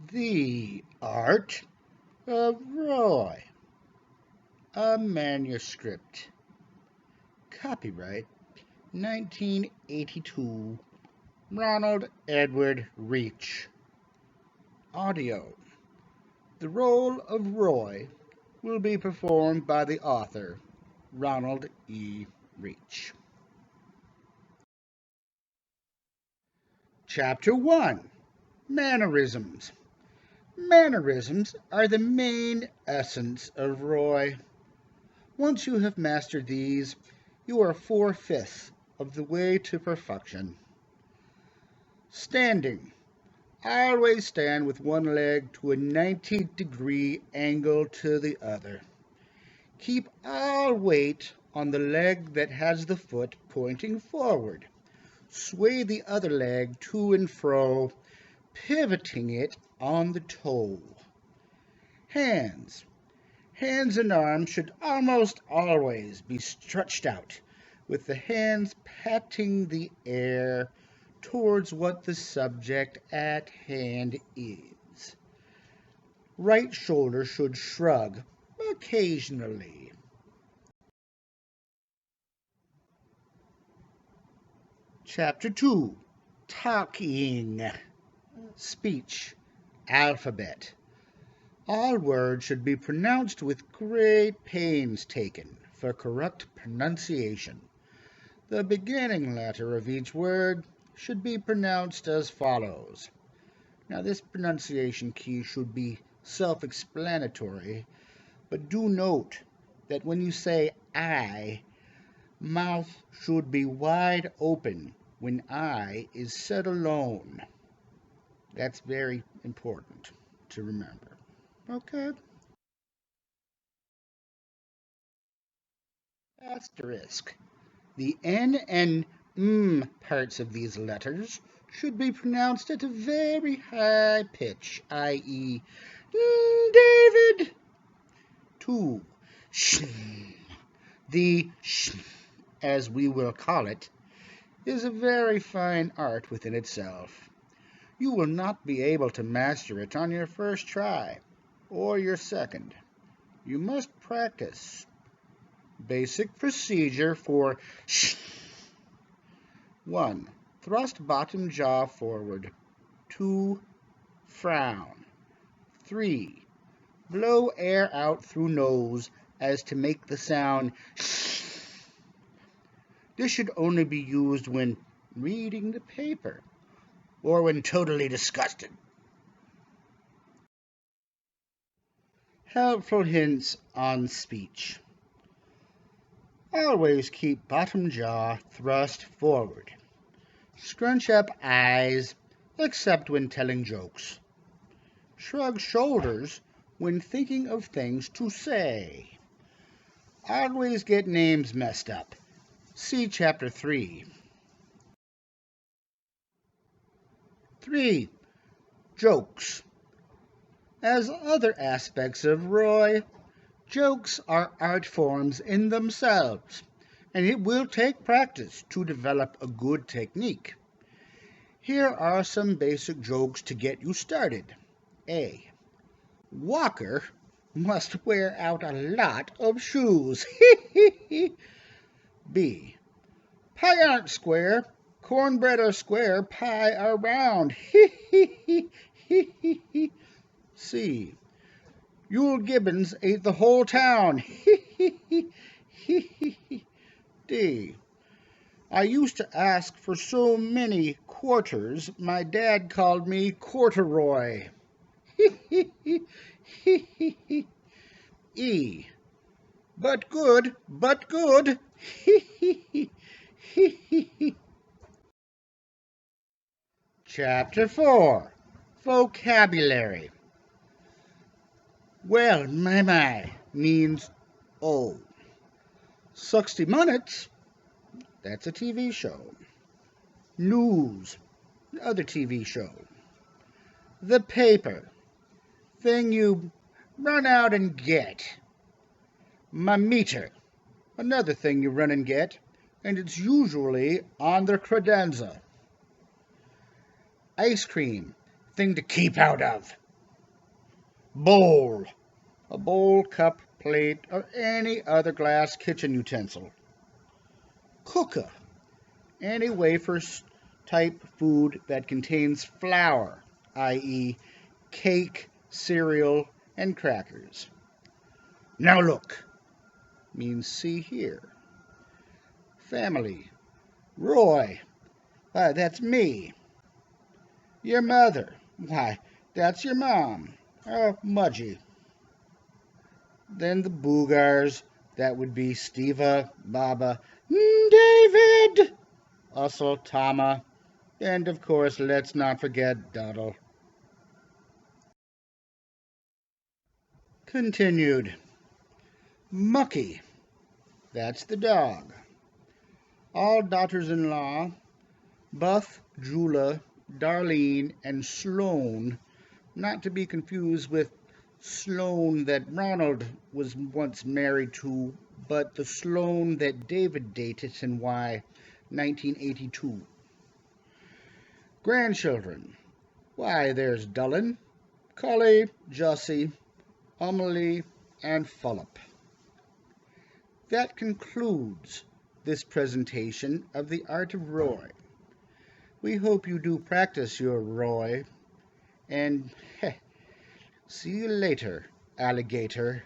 The Art of Roy, a manuscript. Copyright 1982. Ronald Edward Reach. Audio. The role of Roy will be performed by the author, Ronald E. Reach. Chapter 1. Mannerisms. Mannerisms are the main essence of Roy. Once you have mastered these, you are 4/5 of the way to perfection. Standing. Always stand with one leg to a 90-degree angle to the other. Keep all weight on the leg that has the foot pointing forward. Sway the other leg to and fro, pivoting it on the toe. Hands. Hands and arms should almost always be stretched out, with the hands patting the air towards what the subject at hand is. Right shoulder should shrug occasionally. Chapter 2. Talking. Speech. Alphabet. All words should be pronounced with great pains taken for correct pronunciation. The beginning letter of each word should be pronounced as follows. Now, this pronunciation key should be self-explanatory, but do note that when you say I, mouth should be wide open when I is said alone. That's very important to remember. Okay? Asterisk. The N and M parts of these letters should be pronounced at a very high pitch, i.e., David. 2. Sh. The sh, as we will call it, is a very fine art within itself. You will not be able to master it on your first try or your second. You must practice. Basic procedure for sh. 1. Thrust bottom jaw forward. 2. Frown. 3. Blow air out through nose as to make the sound sh. This should only be used when reading the paper or when totally disgusted. Helpful hints on speech. Always keep bottom jaw thrust forward. Scrunch up eyes, except when telling jokes. Shrug shoulders when thinking of things to say. Always get names messed up. See Chapter 3. 3. Jokes. As other aspects of Roy, jokes are art forms in themselves, and it will take practice to develop a good technique. Here are some basic jokes to get you started. A. Walker must wear out a lot of shoes. B. Pie aren't square. Cornbread are square, pie are round. C. Yule Gibbons ate the whole town. D. I used to ask for so many quarters, my dad called me Corduroy. E. But good, but good. Chapter 4. Vocabulary. Well, my means oh. 60 Minutes, that's a TV show. News, other TV show. The paper, thing you run out and get. My meter, another thing you run and get, and it's usually on the credenza. Ice cream, thing to keep out of. Bowl. A bowl, cup, plate, or any other glass kitchen utensil. Cooker. Any wafer type food that contains flour, i.e., cake, cereal, and crackers. Now look means see here. Family. Roy. Why, that's me. Your mother. Why, that's your mom. Mudgy. Then the boogars. That would be Steva, Baba, David, Ussel, Tama, and of course, let's not forget Doddle. Continued. Mucky. That's the dog. All daughters-in-law, Buff, Jula, Darlene, and Sloane, not to be confused with Sloane that Ronald was once married to, but the Sloane that David dated in 1982. Grandchildren. Why, there's Dullen, Cully, Jussie, Amelie, and Philip. That concludes this presentation of the Art of Roy. We hope you do practice your Roy, and see you later, alligator.